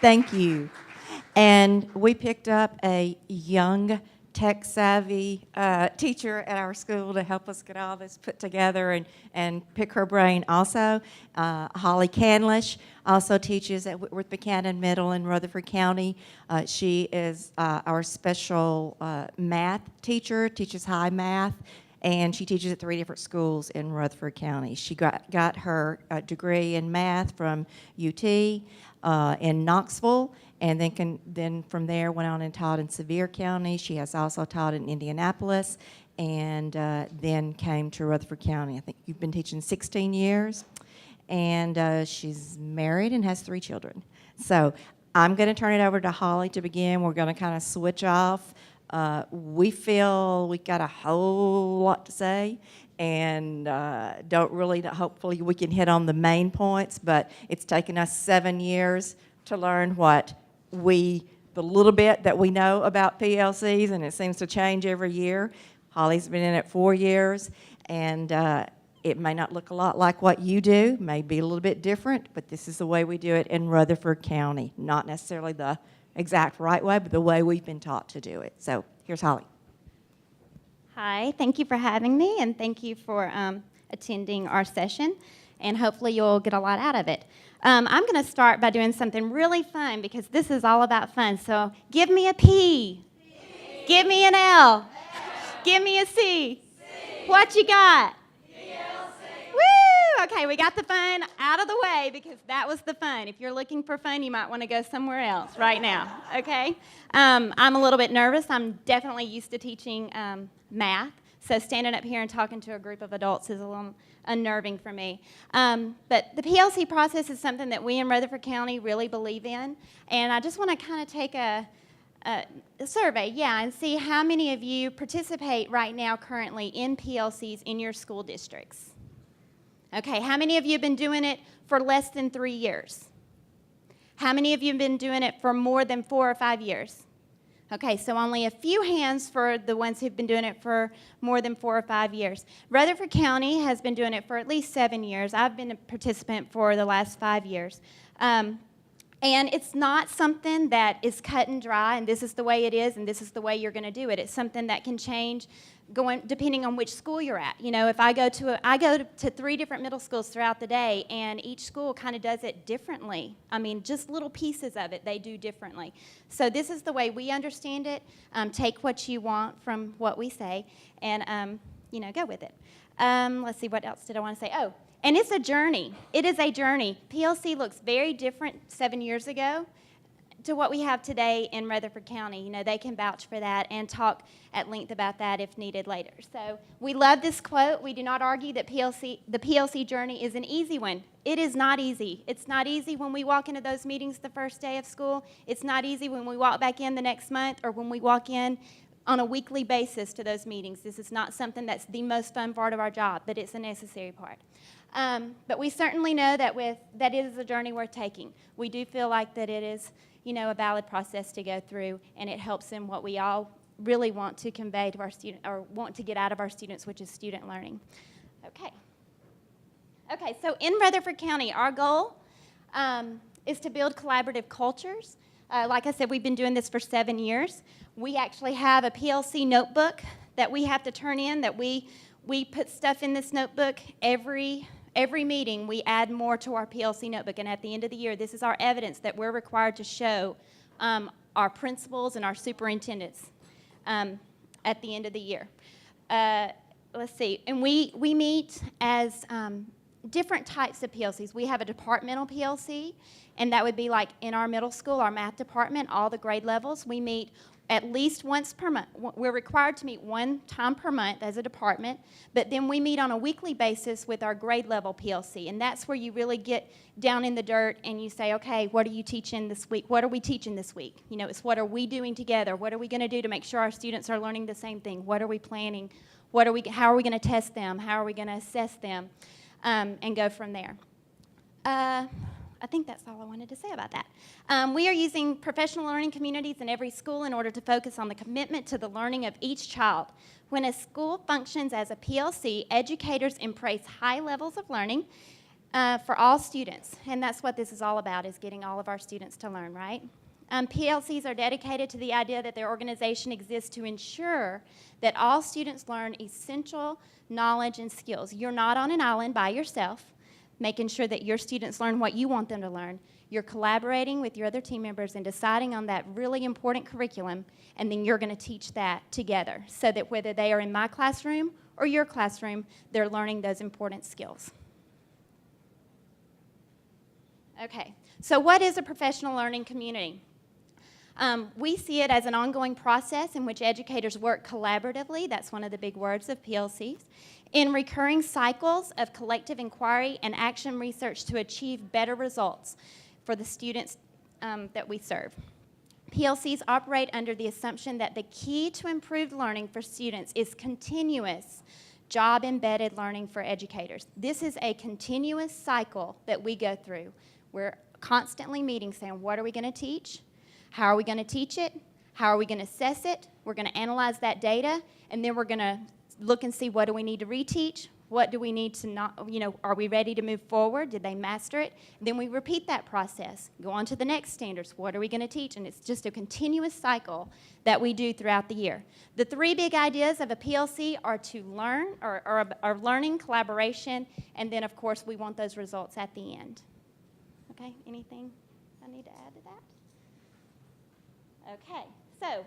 Thank you. And we picked up a young, tech-savvy teacher at our school to help us get all this put together and pick her brain also. Hollie Candlish also teaches at Whitworth Buchanan Middle in Rutherford County. She is our special math teacher, teaches high math, and she teaches at 3 different schools in Rutherford County. She got her degree in math from UT in Knoxville, and then from there went on and taught in Sevier County. She has also taught in Indianapolis, and then came to Rutherford County. I think you've been teaching 16 years, and she's married and has 3 children. So I'm going to turn it over to Hollie to begin. We're going to kind of switch off. We feel we got a whole lot to say, and hopefully we can hit on the main points, but it's taken us 7 years to learn the little bit that we know about PLCs, and it seems to change every year. Hollie's been in it 4 years, and it may not look a lot like what you do, may be a little bit different, but this is the way we do it in Rutherford County. Not necessarily the exact right way, but the way we've been taught to do it. So here's Hollie. Hi, thank you for having me, and thank you for attending our session, and hopefully you'll get a lot out of it. I'm going to start by doing something really fun, because this is all about fun. So give me a P. P. Give me an L. L. Give me a C. C. What you got? PLC. Woo! Okay, we got the fun out of the way, because that was the fun. If you're looking for fun, you might want to go somewhere else right now, okay? I'm a little bit nervous. I'm definitely used to teaching math, so standing up here and talking to a group of adults is a little unnerving for me. But the PLC process is something that we in Rutherford County really believe in, and I just want to kind of take a survey, and see how many of you participate right now currently in PLCs in your school districts. Okay, how many of you have been doing it for less than 3 years? How many of you have been doing it for more than 4 or 5 years? Okay, so only a few hands for the ones who've been doing it for more than 4 or 5 years. Rutherford County has been doing it for at least 7 years. I've been a participant for the last 5 years. And it's not something that is cut and dry, and this is the way it is, and this is the way you're going to do it. It's something that can change depending on which school you're at. You know, if I go to 3 different middle schools throughout the day, and each school kind of does it differently. I mean, just little pieces of it they do differently. So this is the way we understand it. Take what you want from what we say, and go with it. Let's see, what else did I want to say? Oh, and it's a journey. It is a journey. PLC looks very different 7 years ago to what we have today in Rutherford County. You know, they can vouch for that and talk at length about that if needed later. So we love this quote. We do not argue that the PLC journey is an easy one. It is not easy. It's not easy when we walk into those meetings the first day of school. It's not easy when we walk back in the next month, or when we walk in on a weekly basis to those meetings. This is not something that's the most fun part of our job, but it's a necessary part. But we certainly know that it is a journey worth taking. We do feel like that it is, a valid process to go through, and it helps in what we all really want to convey to our students, or want to get out of our students, which is student learning. Okay, so in Rutherford County, our goal is to build collaborative cultures. Like I said, we've been doing this for 7 years. We actually have a PLC notebook that we have to turn in, that we put stuff in this notebook every meeting. We add more to our PLC notebook, and at the end of the year, this is our evidence that we're required to show our principals and our superintendents at the end of the year. Let's see, and we meet as different types of PLCs. We have a departmental PLC, and that would be like in our middle school, our math department, all the grade levels. We meet at least once per month. We're required to meet 1 time per month as a department, but then we meet on a weekly basis with our grade level PLC, and that's where you really get down in the dirt and you say, okay, what are you teaching this week? What are we teaching this week? It's what are we doing together? What are we going to do to make sure our students are learning the same thing? What are we planning? How are we going to test them? How are we going to assess them? And go from there. I think that's all I wanted to say about that. We are using professional learning communities in every school in order to focus on the commitment to the learning of each child. When a school functions as a PLC, educators embrace high levels of learning for all students, and that's what this is all about, is getting all of our students to learn, right? PLCs are dedicated to the idea that their organization exists to ensure that all students learn essential knowledge and skills. You're not on an island by yourself, making sure that your students learn what you want them to learn. You're collaborating with your other team members and deciding on that really important curriculum, and then you're going to teach that together so that whether they are in my classroom or your classroom, they're learning those important skills. Okay, so what is a professional learning community? We see it as an ongoing process in which educators work collaboratively, that's one of the big words of PLCs, in recurring cycles of collective inquiry and action research to achieve better results for the students that we serve. PLCs operate under the assumption that the key to improved learning for students is continuous job-embedded learning for educators. This is a continuous cycle that we go through. We're constantly meeting saying, what are we going to teach? How are we going to teach it? How are we going to assess it? We're going to analyze that data, and then we're going to look and see what do we need to reteach? What do we need to not, are we ready to move forward? Did they master it? And then we repeat that process, go on to the next standards. What are we going to teach? And it's just a continuous cycle that we do throughout the year. The three big ideas of a PLC are to learn, or learning, collaboration, and then, of course, we want those results at the end. Okay, anything I need to add to that? Okay, so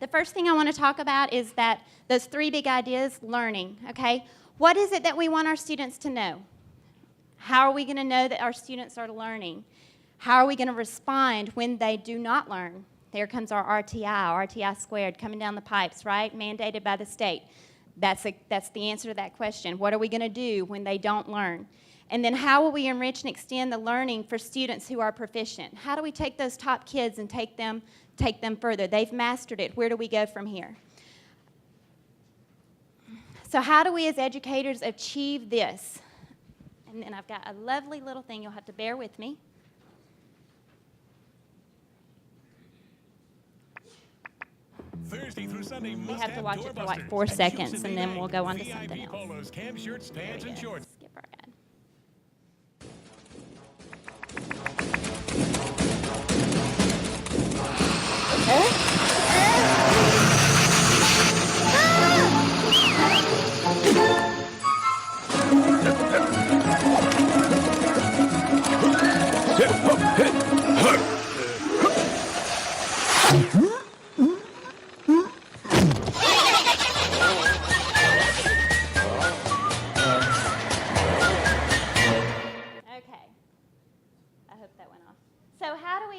the first thing I want to talk about is that those three big ideas, learning, okay? What is it that we want our students to know? How are we going to know that our students are learning? How are we going to respond when they do not learn? There comes our RTI squared, coming down the pipes, right? Mandated by the state. That's the answer to that question. What are we going to do when they don't learn? And then how will we enrich and extend the learning for students who are proficient? How do we take those top kids and take them further? They've mastered it. Where do we go from here? So how do we as educators achieve this? And then I've got a lovely little thing. You'll have to bear with me. Thursday through Sunday, We have to watch it for like 4 seconds, and then we'll go on to something else. Polos, cam shirts, pants, and shorts. Skip our ad.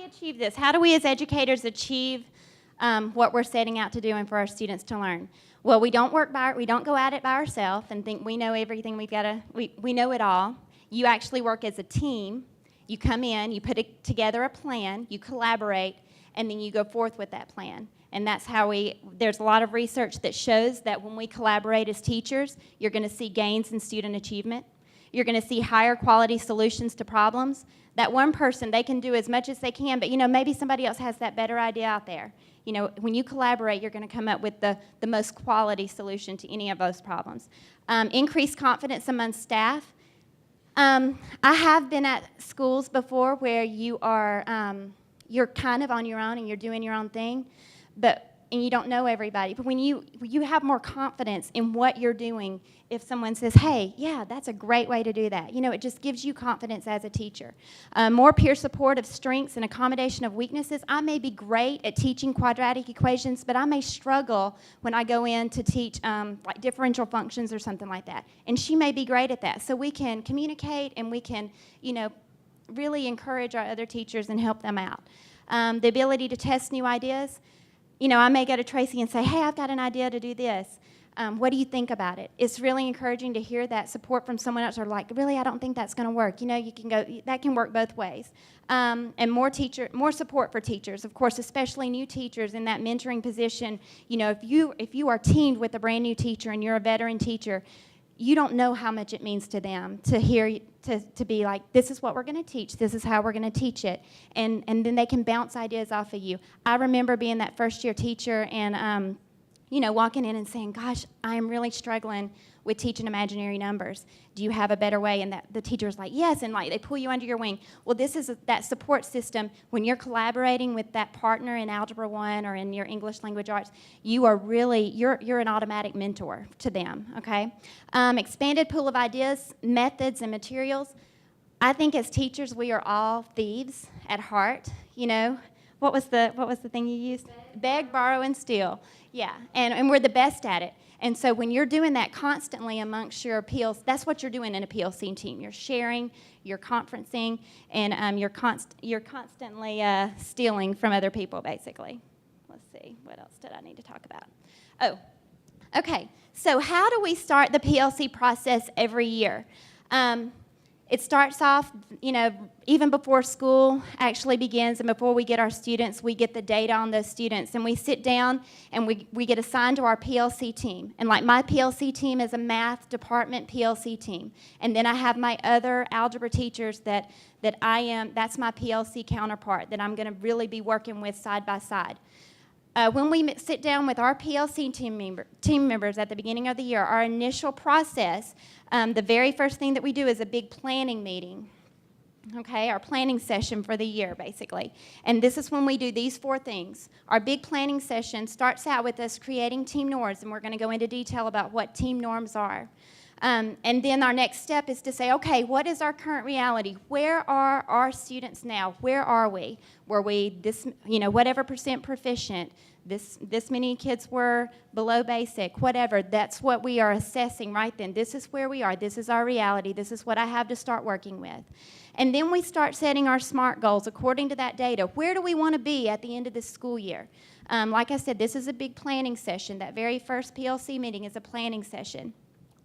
Achieve this? How do we as educators achieve what we're setting out to do and for our students to learn? Well, we don't go at it by ourselves and think we know everything. We know it all. You actually work as a team. You come in, you put together a plan, you collaborate, and then you go forth with that plan. And that's how there's a lot of research that shows that when we collaborate as teachers, you're going to see gains in student achievement. You're going to see higher quality solutions to problems. That one person, they can do as much as they can, but maybe somebody else has that better idea out there. When you collaborate, you're going to come up with the most quality solution to any of those problems. Increased confidence among staff. I have been at schools before where you're kind of on your own and you're doing your own thing, and you don't know everybody. But when you have more confidence in what you're doing, if someone says, hey, yeah, that's a great way to do that, it just gives you confidence as a teacher. More peer support of strengths and accommodation of weaknesses. I may be great at teaching quadratic equations, but I may struggle when I go in to teach like differential functions or something like that. And she may be great at that. So we can communicate and we can, really encourage our other teachers and help them out. The ability to test new ideas. I may go to Tracey and say, hey, I've got an idea to do this. What do you think about it? It's really encouraging to hear that support from someone else, or like, really, I don't think that's going to work. That can work both ways. And more support for teachers, of course, especially new teachers in that mentoring position. If you are teamed with a brand new teacher and you're a veteran teacher, you don't know how much it means to them to hear, to be like, this is what we're going to teach, this is how we're going to teach it, and then they can bounce ideas off of you. I remember being that first-year teacher and, walking in and saying, gosh, I am really struggling with teaching imaginary numbers? Do you have a better way? And that the teacher's like, yes, and like they pull you under your wing. Well, this is that support system. When you're collaborating with that partner in Algebra 1 or in your English language arts, you are really, you're an automatic mentor to them, okay? Expanded pool of ideas, methods, and materials. I think as teachers, we are all thieves at heart, you know. What was the thing you used? Beg, borrow, and steal. Yeah, and we're the best at it. And so when you're doing that constantly amongst your PLC, that's what you're doing in a PLC team. You're sharing, you're conferencing, and you're constantly stealing from other people, basically. Let's see, what else did I need to talk about? Oh, okay. So how do we start the PLC process every year? It starts off, you know, even before school actually begins and before we get our students, we get the data on those students. And we sit down and we get assigned to our PLC team. And like my PLC team is a math department PLC team. And then I have my other algebra teachers that's my PLC counterpart that I'm going to really be working with side by side. When we sit down with our PLC team members at the beginning of the year, our initial process, the very first thing that we do is a big planning meeting, okay, our planning session for the year, basically. And this is when we do these 4 things. Our big planning session starts out with us creating team norms, and we're going to go into detail about what team norms are. And then our next step is to say, okay, what is our current reality? Where are our students now? Where are we? Were we this, you know, whatever % proficient? This many kids were below basic, whatever. That's what we are assessing right then. This is where we are. This is our reality. This is what I have to start working with. And then we start setting our SMART goals according to that data. Where do we want to be at the end of this school year? Like I said, this is a big planning session. That very first PLC meeting is a planning session.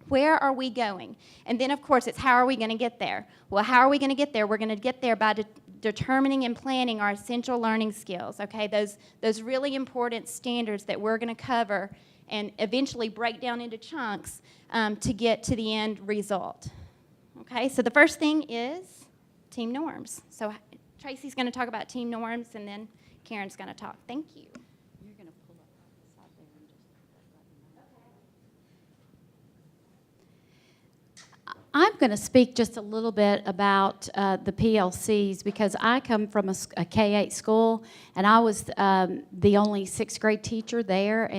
Where are we going? And then, of course, it's how are we going to get there? Well, how are we going to get there? We're going to get there by determining and planning our essential learning skills, okay? Those really important standards that we're going to cover and eventually break down into chunks to get to the end result, okay? So the first thing is team norms. So Tracey's going to talk about team norms, and then Karen's going to talk. Thank you. I'm going to speak just a little bit about the PLCs because I come from a K-8 school, and I was the only 6th grade teacher there,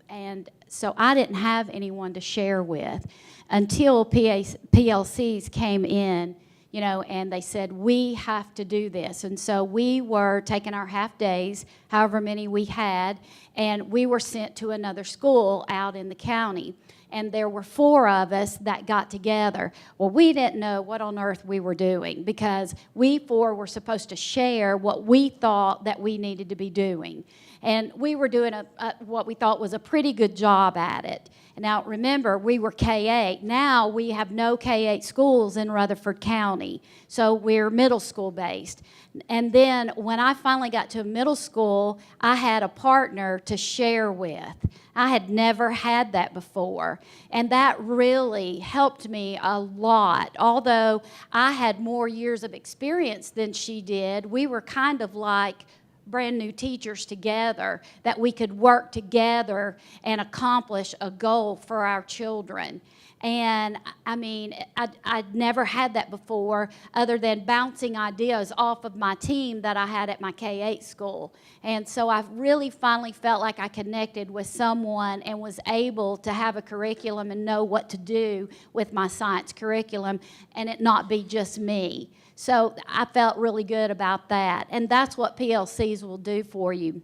and so I didn't have anyone to share with until PLCs came in, you know, and they said, we have to do this. And so we were taking our half days, however many we had, and we were sent to another school out in the county. And there were 4 of us that got together. Well, we didn't know what on earth we were doing because we 4 were supposed to share what we thought that we needed to be doing. And we were doing what we thought was a pretty good job at it. Now, remember, we were K-8. Now we have no K-8 schools in Rutherford County, so we're middle school based. And then when I finally got to middle school, I had a partner to share with. I had never had that before, and that really helped me a lot. Although I had more years of experience than she did, we were kind of like brand new teachers together, that we could work together and accomplish a goal for our children. And I mean, I'd never had that before other than bouncing ideas off of my team that I had at my K-8 school. And so I really finally felt like I connected with someone and was able to have a curriculum and know what to do with my science curriculum and it not be just me. So I felt really good about that. And that's what PLCs will do for you.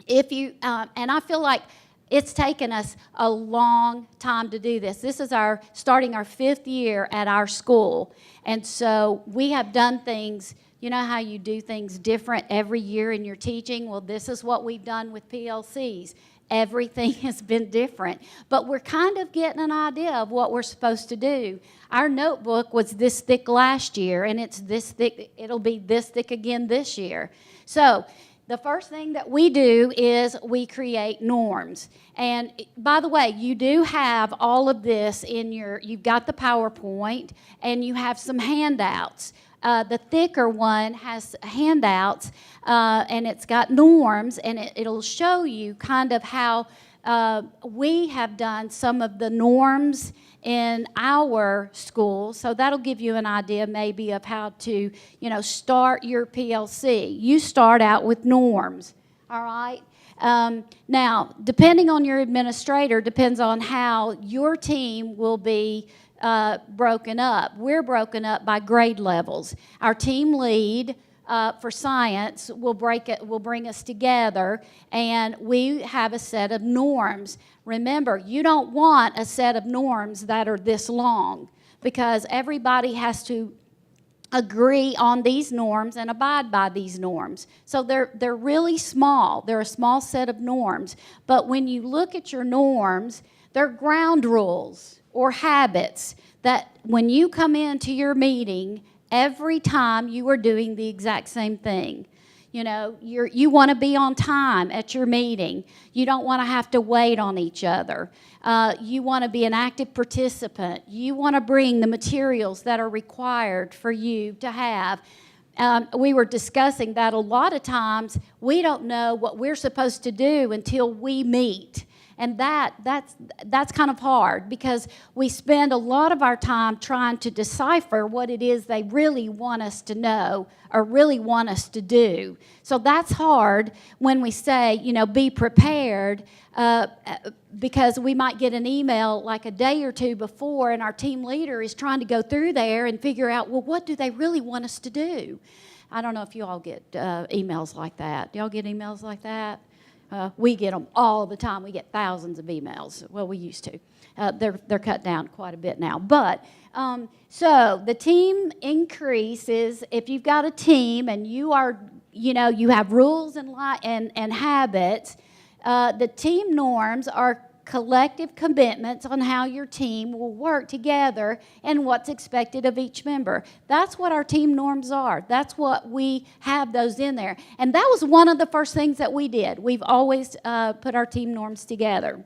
If you, and I feel like it's taken us a long time to do this. This is starting our 5th year at our school. And so we have done things, you know how you do things different every year in your teaching? Well, this is what we've done with PLCs. Everything has been different. But we're kind of getting an idea of what we're supposed to do. Our notebook was this thick last year, and it's this thick. It'll be this thick again this year. So the first thing that we do is we create norms. And by the way, you do have all of this in you've got the PowerPoint, and you have some handouts. The thicker one has handouts, and it's got norms, and it'll show you kind of how we have done some of the norms in our school, so that'll give you an idea maybe of how to, start your PLC. You start out with norms, all right? Now, depending on your administrator, depends on how your team will be broken up. We're broken up by grade levels. Our team lead for science will bring us together, and we have a set of norms. Remember, you don't want a set of norms that are this long, because everybody has to agree on these norms and abide by these norms. So they're really small. They're a small set of norms. But when you look at your norms, they're ground rules or habits that when you come into your meeting, every time you are doing the exact same thing. You want to be on time at your meeting. You don't want to have to wait on each other. You want to be an active participant. You want to bring the materials that are required for you to have. We were discussing that a lot of times we don't know what we're supposed to do until we meet. And that's kind of hard, because we spend a lot of our time trying to decipher what it is they really want us to know or really want us to do. So that's hard when we say, be prepared, because we might get an email like a day or two before, and our team leader is trying to go through there and figure out, well, what do they really want us to do? I don't know if you all get emails like that. Do y'all get emails like that? We get them all the time. We get thousands of emails. Well, we used to. They're cut down quite a bit now. But so the team increases if you've got a team and you are, you have rules and habits. The team norms are collective commitments on how your team will work together and what's expected of each member. That's what our team norms are. That's what we have those in there. And that was one of the first things that we did. We've always put our team norms together.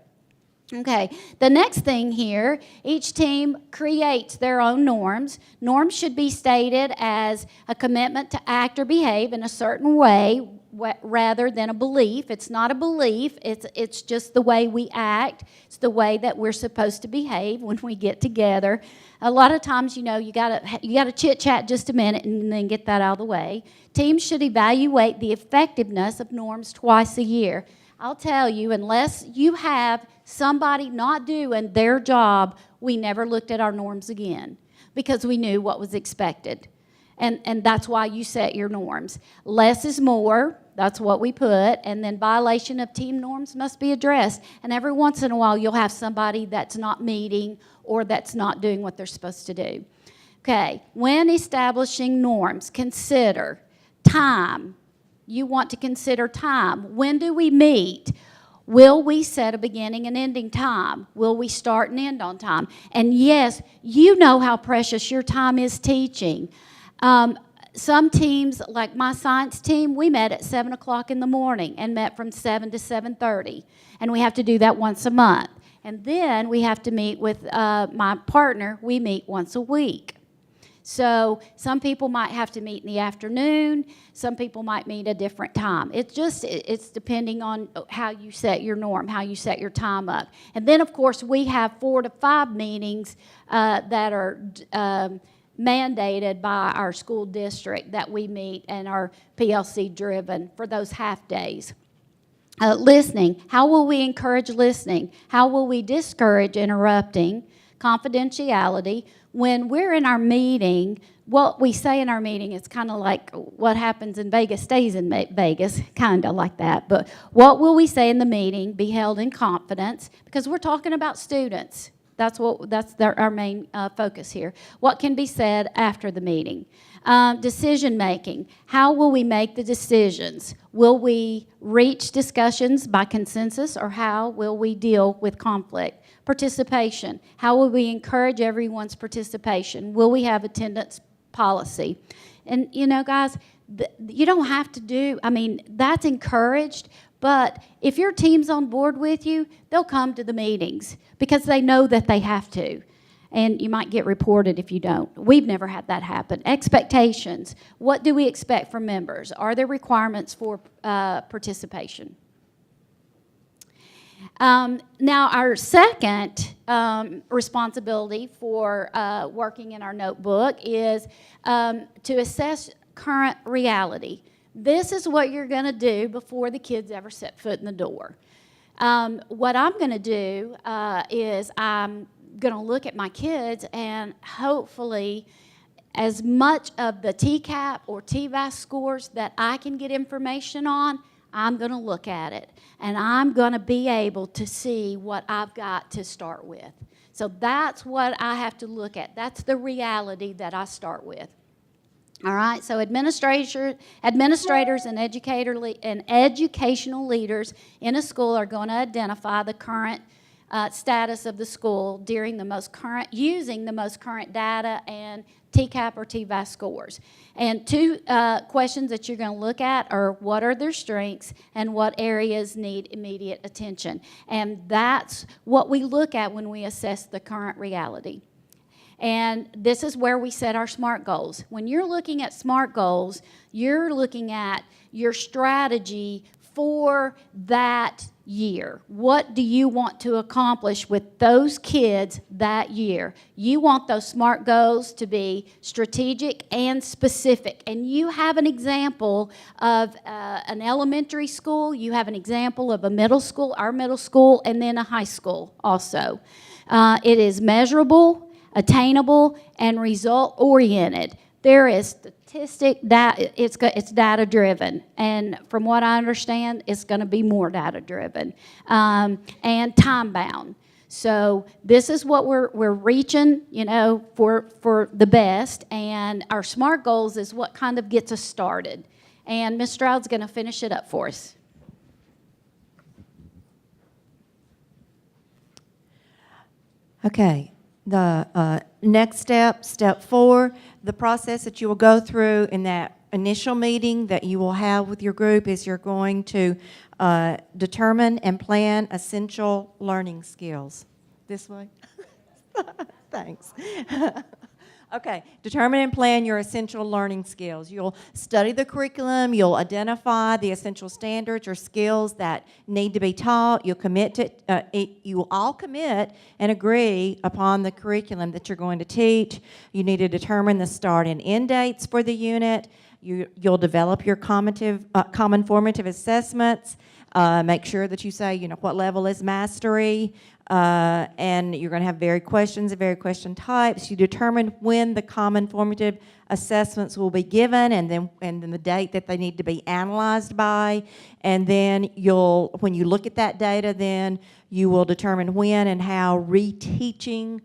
Okay, the next thing here, each team creates their own norms. Norms should be stated as a commitment to act or behave in a certain way rather than a belief. It's not a belief, it's just the way we act. It's the way that we're supposed to behave when we get together. A lot of times, you gotta chit-chat just a minute and then get that out of the way. Teams should evaluate the effectiveness of norms twice a year. I'll tell you, unless you have somebody not doing their job, we never looked at our norms again, because we knew what was expected. And that's why you set your norms. Less is more, that's what we put, and then violation of team norms must be addressed. And every once in a while, you'll have somebody that's not meeting or that's not doing what they're supposed to do. Okay, when establishing norms, consider time. You want to consider time. When do we meet? Will we set a beginning and ending time? Will we start and end on time? And yes, you know how precious your time is teaching. Some teams, like my science team, we met at 7 o'clock in the morning and met from 7 to 7:30. And we have to do that once a month. And then we have to meet with my partner. We meet once a week. So some people might have to meet in the afternoon. Some people might meet a different time. It's depending on how you set your norm, how you set your time up. And then, of course, we have 4 to 5 meetings that are mandated by our school district that we meet and are PLC driven for those half days. Listening. How will we encourage listening? How will we discourage interrupting? Confidentiality. When we're in our meeting, what we say in our meeting is kind of like what happens in Vegas stays in Vegas, kind of like that. But what will we say in the meeting be held in confidence? Because we're talking about students. That's our main focus here. What can be said after the meeting? Decision making. How will we make the decisions? Will we reach discussions by consensus, or how will we deal with conflict? Participation. How will we encourage everyone's participation? Will we have attendance policy? And guys, you don't have to do, that's encouraged, but if your team's on board with you, they'll come to the meetings because they know that they have to. And you might get reported if you don't. We've never had that happen. Expectations. What do we expect from members? Are there requirements for participation? Now, our second responsibility for working in our notebook is to assess current reality. This is what you're going to do before the kids ever set foot in the door. What I'm going to do is I'm going to look at my kids and hopefully as much of the TCAP or TVAS scores that I can get information on, I'm going to look at it, and I'm going to be able to see what I've got to start with. So that's what I have to look at. That's the reality that I start with. All right, so administrators and educational leaders in a school are going to identify the current status of the school during using the most current data and TCAP or TVAS scores. And two questions that you're going to look at are what are their strengths and what areas need immediate attention. And that's what we look at when we assess the current reality. And this is where we set our SMART goals. When you're looking at SMART goals, you're looking at your strategy for that year. What do you want to accomplish with those kids that year? You want those SMART goals to be strategic and specific. And you have an example of an elementary school, you have an example of a middle school, our middle school, and then a high school also. It is measurable, attainable, and result-oriented. There is statistic that it's data driven, and from what I understand, it's going to be more data driven and time bound. So this is what we're reaching, for the best, and our SMART goals is what kind of gets us started. And Ms. Stroud's going to finish it up for us. Okay. The next step 4, the process that you will go through in that initial meeting that you will have with your group is you're going to determine and plan essential learning skills. This way? Thanks. Okay, determine and plan your essential learning skills. You'll study the curriculum, you'll identify the essential standards or skills that need to be taught, you'll commit to, you will all commit and agree upon the curriculum that you're going to teach. You need to determine the start and end dates for the unit. You'll develop your common formative assessments. Make sure that you say, what level is mastery, and you're going to have varied questions and varied question types. You determine when the common formative assessments will be given, and then the date that they need to be analyzed by, and then when you look at that data, then you will determine when and how reteaching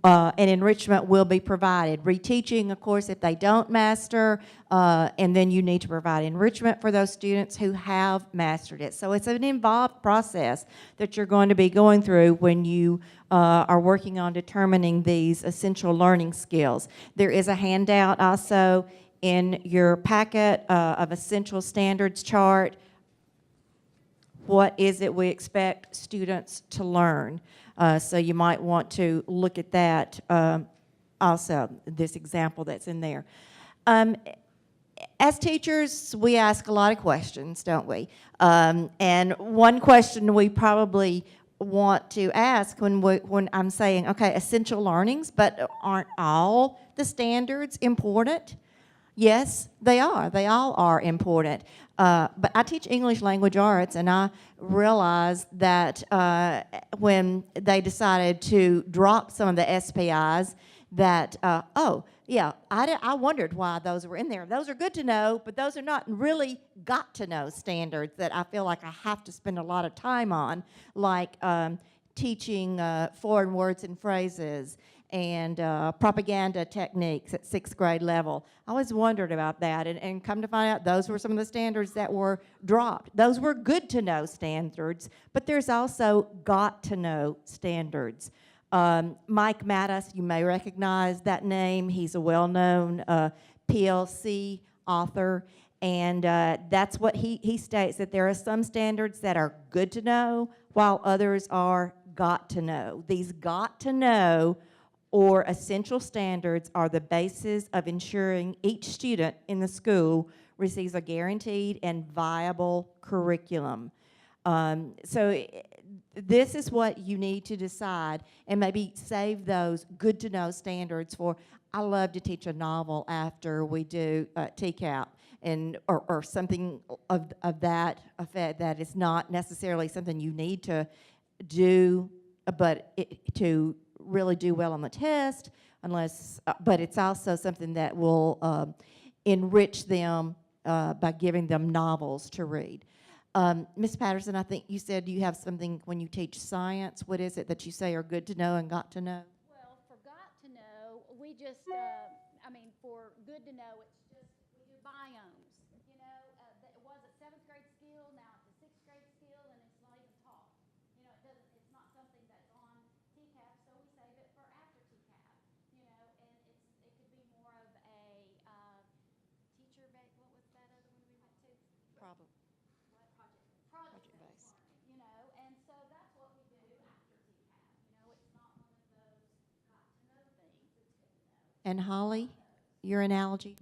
and enrichment will be provided. Reteaching, of course, if they don't master, and then you need to provide enrichment for those students who have mastered it. So it's an involved process that you're going to be going through when you are working on determining these essential learning skills. There is a handout also in your packet of essential standards chart. What is it we expect students to learn? So you might want to look at that also, this example that's in there. As teachers, we ask a lot of questions, don't we? And one question we probably want to ask when I'm saying, okay, essential learnings, but aren't all the standards important? Yes, they are. They all are important. But I teach English language arts, and I realized that when they decided to drop some of the SPIs, that, I wondered why those were in there. Those are good to know, but those are not really got-to-know standards that I feel like I have to spend a lot of time on, like teaching foreign words and phrases and propaganda techniques at 6th grade level. I always wondered about that, and come to find out those were some of the standards that were dropped. Those were good-to-know standards, but there's also got-to-know standards. Mike Mattis, you may recognize that name. He's a well-known PLC author, and that's what he states, that there are some standards that are good to know, while others are got to know. These got to know or essential standards are the basis of ensuring each student in the school receives a guaranteed and viable curriculum. This is what you need to decide, and maybe save those good-to-know standards for, I love to teach a novel after we do TCAP, or something of that effect that is not necessarily something you need to do, but to really do well on the test, but it's also something that will enrich them by giving them novels to read. Ms. Patterson, I think you said you have something when you teach science. What is it that you say are good to know and got to know? Well, for got to know, we just, for good to know, it's just, we do biomes. You know, it was a 7th grade skill, now it's a 6th grade skill, and it's not even taught. You know, it's not something that's on TCAP, so we save it for after TCAP. You know, and it could be more of a teacher, what was that other one we went to? Probably. Project-based learning, you know, and so that's what we do after TCAP. You know, it's not one of those got-to-know things. It's good to know. And Holly, your analogy?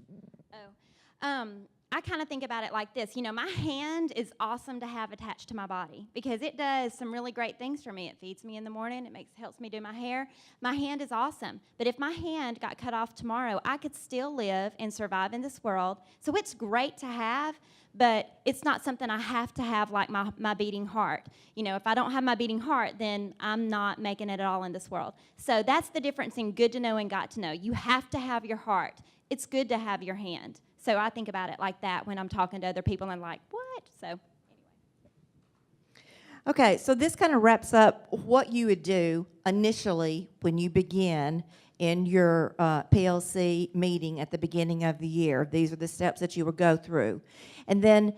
I kind of think about it like this. You know, my hand is awesome to have attached to my body because it does some really great things for me. It feeds me in the morning. It helps me do my hair. My hand is awesome. But if my hand got cut off tomorrow, I could still live and survive in this world. So it's great to have, but it's not something I have to have like my beating heart. You know, if I don't have my beating heart, then I'm not making it at all in this world. So that's the difference in good to know and got to know. You have to have your heart. It's good to have your hand. So I think about it like that when I'm talking to other people and like, what? So anyway. Okay, so this kind of wraps up what you would do initially when you begin in your PLC meeting at the beginning of the year. These are the steps that you would go through. And then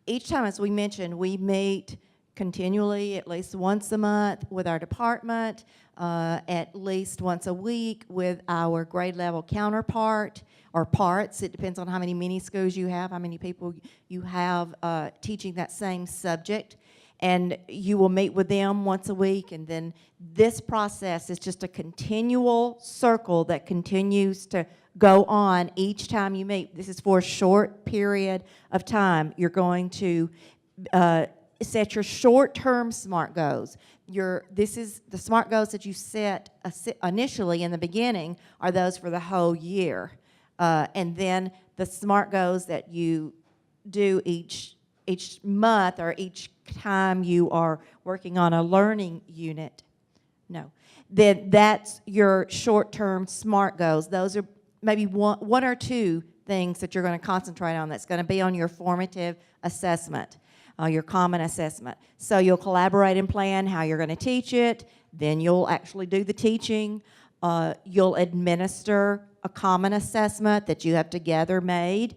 each time, as we mentioned, we meet continually at least once a month with our department, at least once a week with our grade level counterpart or parts. It depends on how many mini schools you have, how many people you have teaching that same subject. And you will meet with them once a week, and then this process is just a continual circle that continues to go on each time you meet. This is for a short period of time. You're going to set your short-term SMART goals. The SMART goals that you set initially in the beginning are those for the whole year. And then the SMART goals that you do each month or each time you are working on a learning unit, then that's your short-term SMART goals. Those are maybe one or two things that you're going to concentrate on that's going to be on your formative assessment, your common assessment. So you'll collaborate and plan how you're going to teach it, then you'll actually do the teaching, you'll administer a common assessment that you have together made,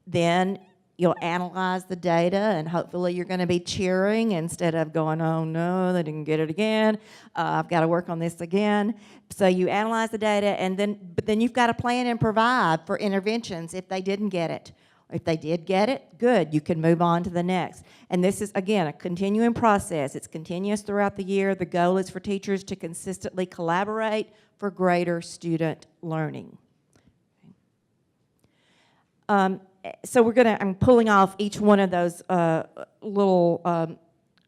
then you'll analyze the data, and hopefully you're going to be cheering instead of going, oh no, they didn't get it again, I've got to work on this again. So you analyze the data, but then you've got to plan and provide for interventions if they didn't get it. If they did get it, good, you can move on to the next. And this is, again, a continuing process. It's continuous throughout the year. The goal is for teachers to consistently collaborate for greater student learning. So I'm pulling off each one of those little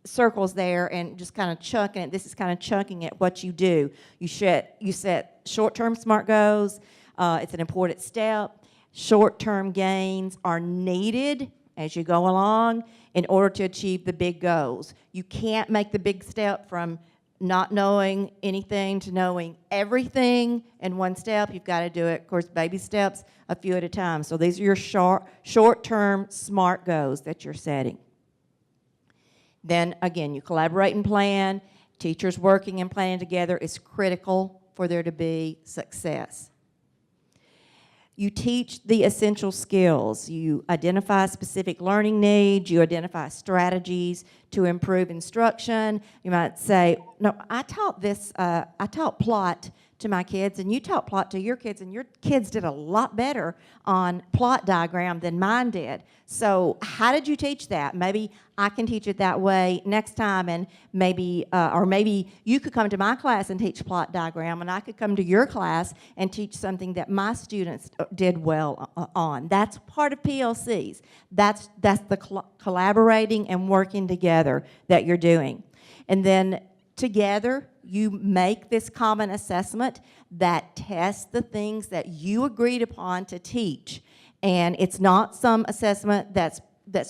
circles there and just kind of chunking it. This is kind of chunking it, what you do. You set short-term SMART goals. It's an important step. Short-term gains are needed as you go along in order to achieve the big goals. You can't make the big step from not knowing anything to knowing everything in one step. You've got to do it, of course, baby steps, a few at a time. So these are your short-term SMART goals that you're setting. Then, again, you collaborate and plan. Teachers working and planning together is critical for there to be success. You teach the essential skills. You identify specific learning needs. You identify strategies to improve instruction. You might say, no, I taught plot to my kids, and you taught plot to your kids, and your kids did a lot better on plot diagram than mine did. So how did you teach that? Maybe I can teach it that way next time, and maybe, or maybe you could come to my class and teach plot diagram, and I could come to your class and teach something that my students did well on. That's part of PLCs. That's the collaborating and working together that you're doing. And then together, you make this common assessment that tests the things that you agreed upon to teach. And it's not some assessment that's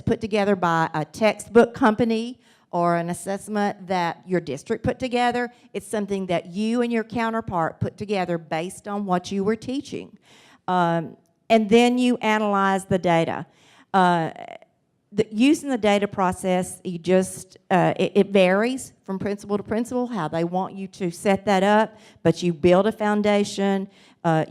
put together by a textbook company or an assessment that your district put together. It's something that you and your counterpart put together based on what you were teaching. And then you analyze the data. Using the data process, you just, it varies from principal to principal, how they want you to set that up, but you build a foundation,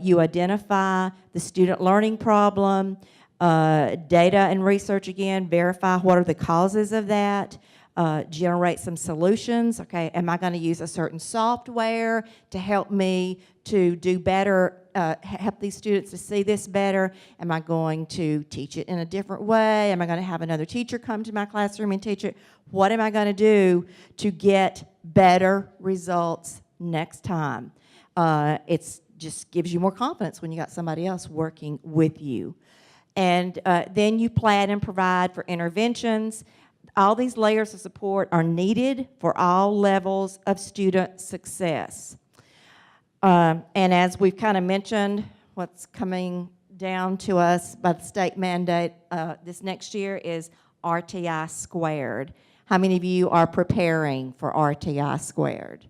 you identify the student learning problem, data and research again, verify what are the causes of that, generate some solutions. Okay, am I going to use a certain software to help me to do better, help these students to see this better? Am I going to teach it in a different way? Am I going to have another teacher come to my classroom and teach it? What am I going to do to get better results next time? It's just gives you more confidence when you got somebody else working with you. And then you plan and provide for interventions. All these layers of support are needed for all levels of student success. And as we've kind of mentioned, what's coming down to us by the state mandate this next year is RTI squared. How many of you are preparing for RTI squared?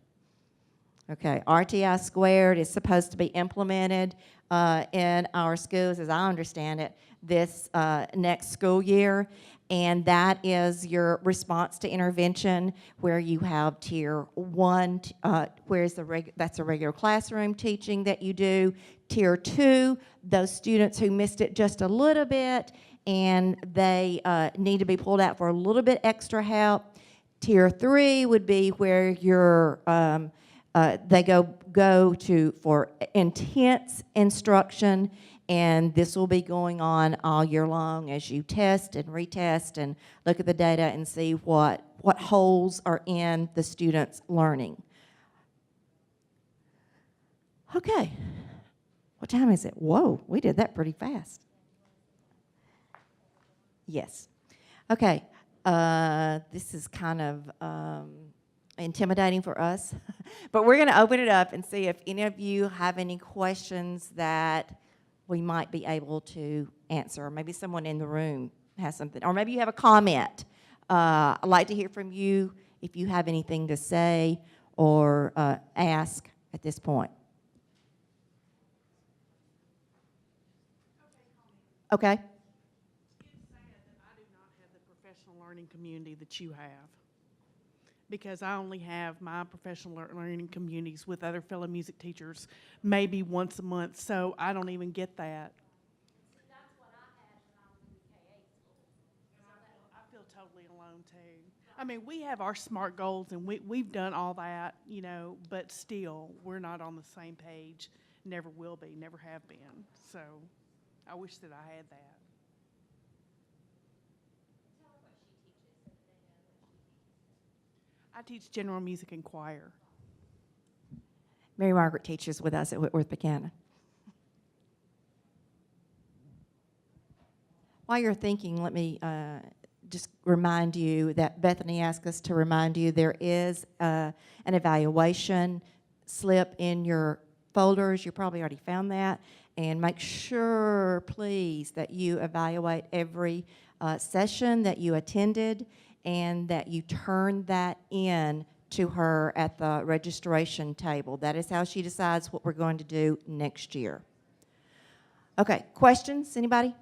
Okay, RTI squared is supposed to be implemented in our schools, as I understand it, this next school year. And that is your response to intervention, where you have tier 1, that's a regular classroom teaching that you do. Tier 2, those students who missed it just a little bit and they need to be pulled out for a little bit extra help. Tier 3 would be where you're, they go to for intense instruction. And this will be going on all year long as you test and retest and look at the data and see what holes are in the students' learning. Okay, what time is it? Whoa, we did that pretty fast. Yes. Okay, this is kind of intimidating for us, but we're going to open it up and see if any of you have any questions that we might be able to answer. Or maybe someone in the room has something, or maybe you have a comment. I'd like to hear from you if you have anything to say or ask at this point. Okay. It's sad that I do not have the professional learning community that you have, because I only have my professional learning communities with other fellow music teachers maybe once a month, so I don't even get that. That's what I had when I was in the K-8 school. I feel totally alone too. I mean, we have our SMART goals and we've done all that, you know, but still, we're not on the same page. Never will be, never have been. So I wish that I had that. I teach general music and choir. Mary Margaret teaches with us at Whitworth Buchanan. While you're thinking, let me just remind you that Bethany asked us to remind you there is an evaluation slip in your folders. You probably already found that. And make sure, please, that you evaluate every session that you attended and that you turn that in to her at the registration table. That is how she decides what we're going to do next year. Okay, questions? Anybody?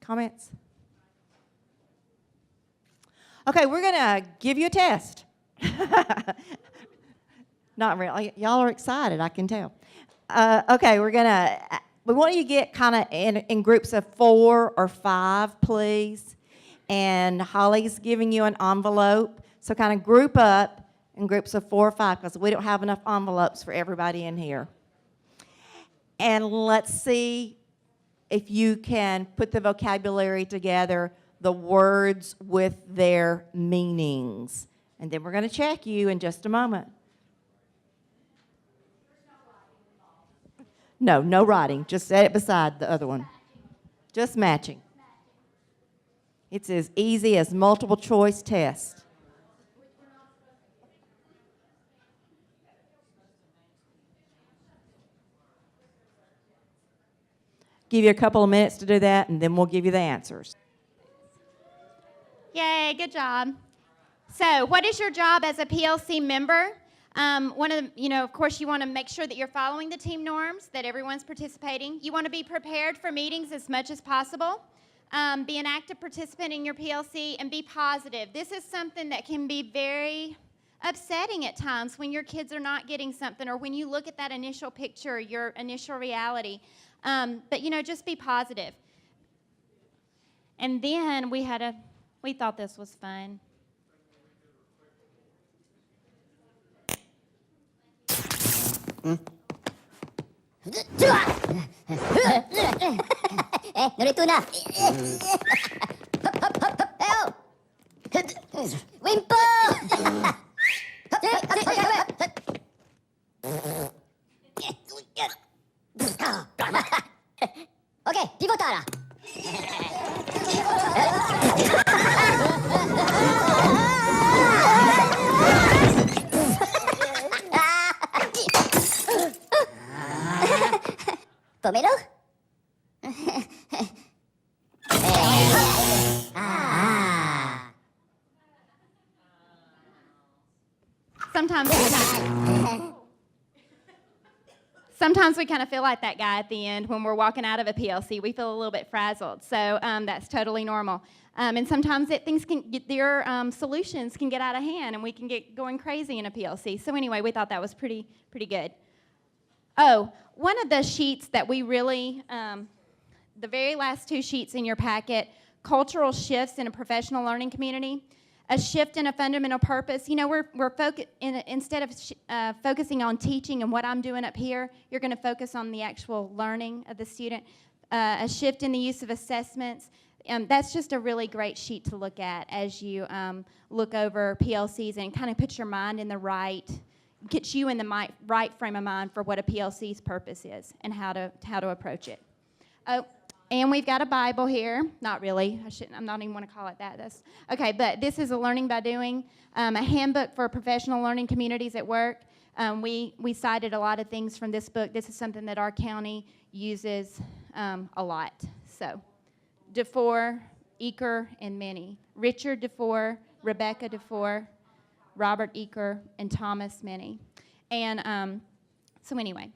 Comments? Okay, we're going to give you a test. Not really. Y'all are excited, I can tell. Okay, we want you to get kind of in groups of 4 or 5, please. And Hollie's giving you an envelope. So kind of group up in groups of 4 or 5 because we don't have enough envelopes for everybody in here. And let's see if you can put the vocabulary together, the words with their meanings. And then we're going to check you in just a moment. No, no writing. Just set it beside the other one. Just matching. It's as easy as multiple choice test. Give you a couple of minutes to do that, and then we'll give you the answers. Yay, good job. So, what is your job as a PLC member? Of course, you want to make sure that you're following the team norms, that everyone's participating. You want to be prepared for meetings as much as possible. Be an active participant in your PLC and be positive. This is something that can be very upsetting at times when your kids are not getting something or when you look at that initial picture, your initial reality. But just be positive. And then we thought this was fun. Narito na. Wimpo! Okay, pivotara. Pomelo? Sometimes we kind of feel like that guy at the end when we're walking out of a PLC. We feel a little bit frazzled, so that's totally normal. And sometimes your solutions can get out of hand, and we can get going crazy in a PLC. So anyway, we thought that was pretty good. Oh, one of the sheets that we really, the very last 2 sheets in your packet, cultural shifts in a professional learning community. A shift in a fundamental purpose. Instead of focusing on teaching and what I'm doing up here, you're going to focus on the actual learning of the student. A shift in the use of assessments. That's just a really great sheet to look at as you look over PLCs and kind of put your mind in the gets you in the right frame of mind for what a PLC's purpose is and how to approach it. Oh. And we've got a Bible here. Not really. I'm not even want to call it that. Okay, but this is a Learning by Doing, a handbook for professional learning communities at work. We cited a lot of things from this book. This is something that our county uses a lot. So, DeFore, Eaker, and Minnie. Richard DeFore, Rebecca DeFore, Robert Eaker, and Thomas Minnie. And so anyway.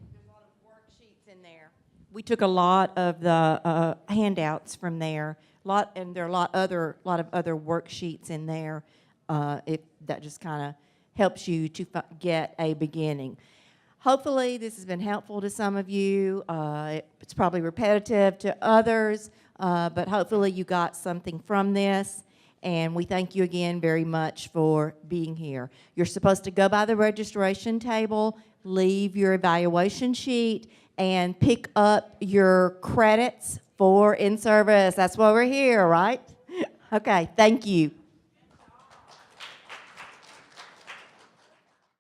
We took a lot of the handouts from there, and there are a lot of other worksheets in there. That just kind of helps you to get a beginning. Hopefully, this has been helpful to some of you. It's probably repetitive to others, but hopefully you got something from this. And we thank you again very much for being here. You're supposed to go by the registration table, leave your evaluation sheet, and pick up your credits for in-service. That's why we're here, right? Okay, thank you.